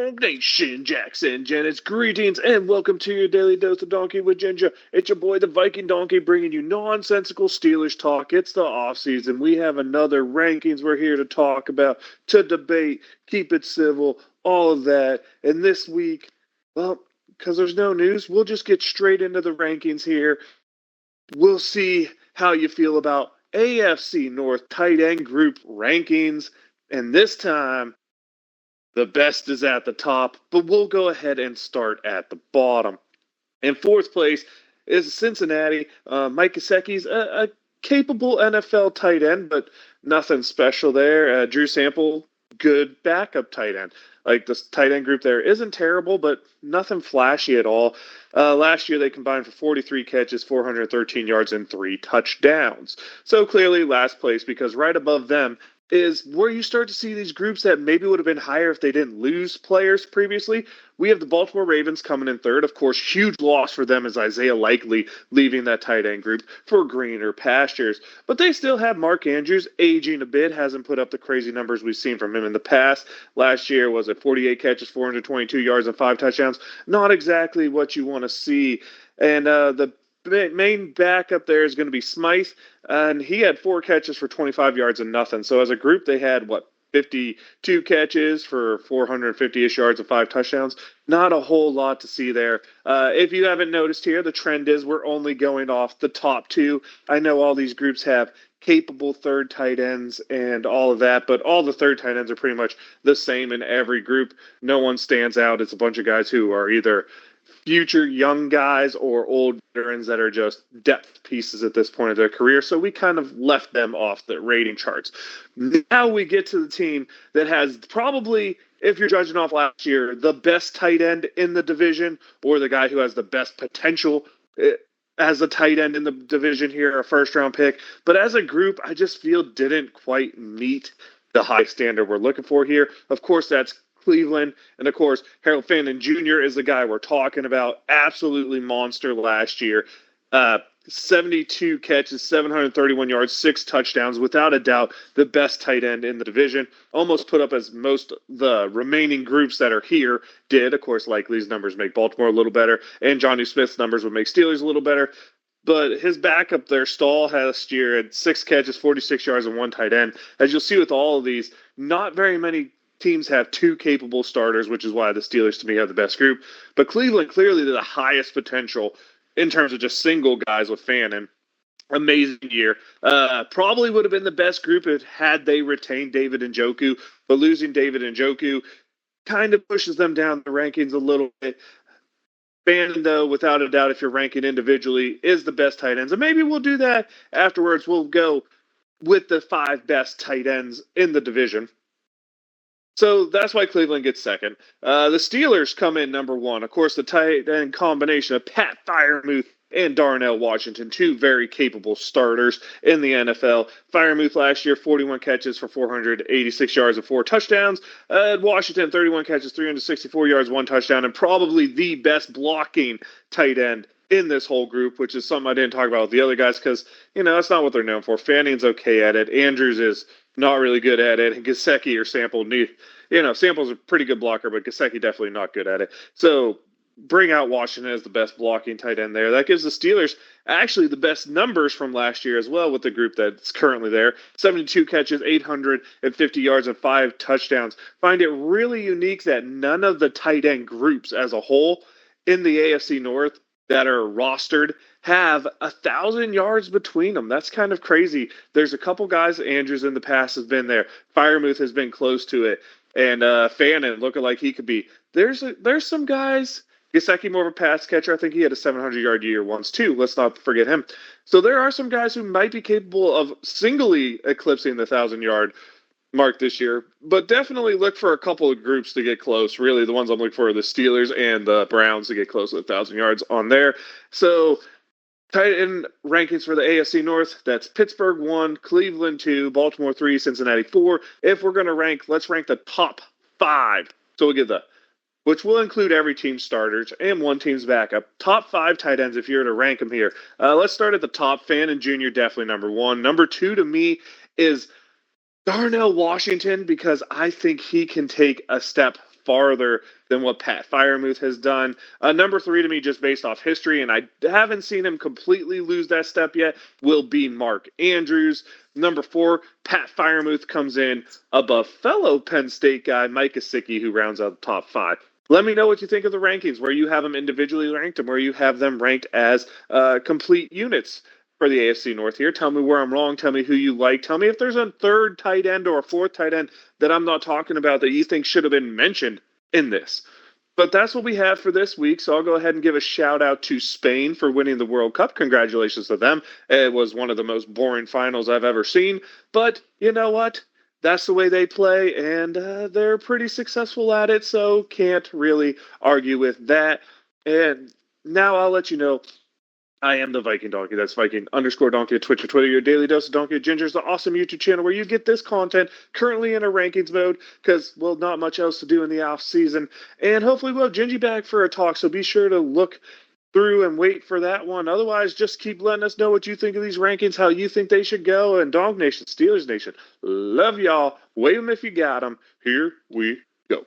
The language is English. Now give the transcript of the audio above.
Dog Nation, Jackson, Janice, greetings, and welcome to your daily dose of Donkey with Ginger. It's your boy, the Viking Donkey, bringing you nonsensical Steelers talk. It's the offseason. We have another rankings we're here to talk about, to debate, keep it civil, all of that. And this week, well, because there's no news, we'll just get straight into the rankings here. We'll see how you feel about AFC North tight end group rankings. And this time, the best is at the top, but we'll go ahead and start at the bottom. In fourth place is Cincinnati. Mike Gesicki's a capable NFL tight end, but nothing special there. Drew Sample, good backup tight end. Like, this tight end group there isn't terrible, but nothing flashy at all. Last year, they combined for 43 catches, 413 yards, and 3 touchdowns. So clearly last place, because right above them is where you start to see these groups that maybe would have been higher if they didn't lose players previously. We have the Baltimore Ravens coming in third. Of course, huge loss for them is Isaiah Likely leaving that tight end group for greener pastures. But they still have Mark Andrews aging a bit, hasn't put up the crazy numbers we've seen from him in the past. Last year was at 48 catches, 422 yards, and 5 touchdowns. Not exactly what you want to see. And the main backup there is going to be Smythe, and he had 4 catches for 25 yards and nothing. So as a group, they had, 52 catches for 450-ish yards and 5 touchdowns. Not a whole lot to see there. If you haven't noticed here, the trend is we're only going off the top 2. I know all these groups have capable third tight ends and all of that, but all the third tight ends are pretty much the same in every group. No one stands out. It's a bunch of guys who are either future young guys or old veterans that are just depth pieces at this point of their career. So we kind of left them off the rating charts. Now we get to the team that has probably, if you're judging off last year, the best tight end in the division, or the guy who has the best potential as a tight end in the division here, a first-round pick. But as a group, I just feel didn't quite meet the high standard we're looking for here. Of course, that's Cleveland, and of course, Harold Fannin Jr. is the guy we're talking about. Absolutely monster last year. 72 catches, 731 yards, 6 touchdowns. Without a doubt, the best tight end in the division. Almost put up as most the remaining groups that are here did. Of course, Likely's numbers make Baltimore a little better, and Johnny Smith's numbers would make Steelers a little better. But his backup there, Stahl, last year had 6 catches, 46 yards, and 1 tight end. As you'll see with all of these, not very many teams have 2 capable starters, which is why the Steelers, to me, have the best group. But Cleveland clearly the highest potential in terms of just single guys with Fannin. Amazing year. Probably would have been the best group had they retained David Njoku, but losing David Njoku kind of pushes them down the rankings a little bit. Fannin, though, without a doubt, if you're ranking individually, is the best tight ends. And maybe we'll do that afterwards. We'll go with the 5 best tight ends in the division. So that's why Cleveland gets second. The Steelers come in number 1. Of course, the tight end combination of Pat Freiermuth and Darnell Washington, 2 very capable starters in the NFL. Freiermuth last year, 41 catches for 486 yards and 4 touchdowns. Washington, 31 catches, 364 yards, 1 touchdown, and probably the best blocking tight end in this whole group, which is something I didn't talk about with the other guys because, that's not what they're known for. Fannin's okay at it. Andrews is not really good at it. And Gesicki or Sample Sample's a pretty good blocker, but Gesicki definitely not good at it. So bring out Washington as the best blocking tight end there. That gives the Steelers actually the best numbers from last year as well with the group that's currently there. 72 catches, 850 yards, and 5 touchdowns. Find it really unique that none of the tight end groups as a whole in the AFC North that are rostered have 1,000 yards between them. That's kind of crazy. There's a couple guys, Andrews in the past has been there. Freiermuth has been close to it. And Fannin looking like he could be. There's some guys. Gesicki more of a pass catcher. I think he had a 700-yard year once too. Let's not forget him. So there are some guys who might be capable of singly eclipsing the 1,000-yard mark this year. But definitely look for a couple of groups to get close. Really, the ones I'm looking for are the Steelers and the Browns to get close to 1,000 yards on there. So tight end rankings for the AFC North, that's Pittsburgh 1, Cleveland 2, Baltimore 3, Cincinnati 4. If we're going to rank, let's rank the top 5. So we'll get which will include every team's starters and one team's backup. Top 5 tight ends if you were to rank them here. Let's start at the top. Fannin Jr. definitely number 1. Number 2 to me is Darnell Washington, because I think he can take a step farther than what Pat Firemouth has done. Number three to me, just based off history, and I haven't seen him completely lose that step yet, will be Mark Andrews. Number four, Pat Firemouth comes in above fellow Penn State guy Mike Gesicki, who rounds out the top five. Let me know what you think of the rankings, where you have them individually ranked and where you have them ranked as complete units for the AFC North here. Tell me where I'm wrong. Tell me who you like. Tell me if there's a third tight end or a fourth tight end that I'm not talking about that you think should have been mentioned in this. But that's what we have for this week. So I'll go ahead and give a shout out to Spain for winning the World Cup. Congratulations to them. It was one of the most boring finals I've ever seen. But you know what? That's the way they play, and they're pretty successful at it. So can't really argue with that. And now I'll let you know I am the Viking Donkey. That's Viking underscore Donkey at Twitch or Twitter. Your daily dose of Donkey Ginger is the awesome YouTube channel where you get this content currently in a rankings mode because, well, not much else to do in the off season. And hopefully we'll have Gingy back for a talk, so be sure to look through and wait for that one. Otherwise, just keep letting us know what you think of these rankings, how you think they should go. And Donk Nation, Steelers Nation, love y'all. Wave them if you got them. Here we go.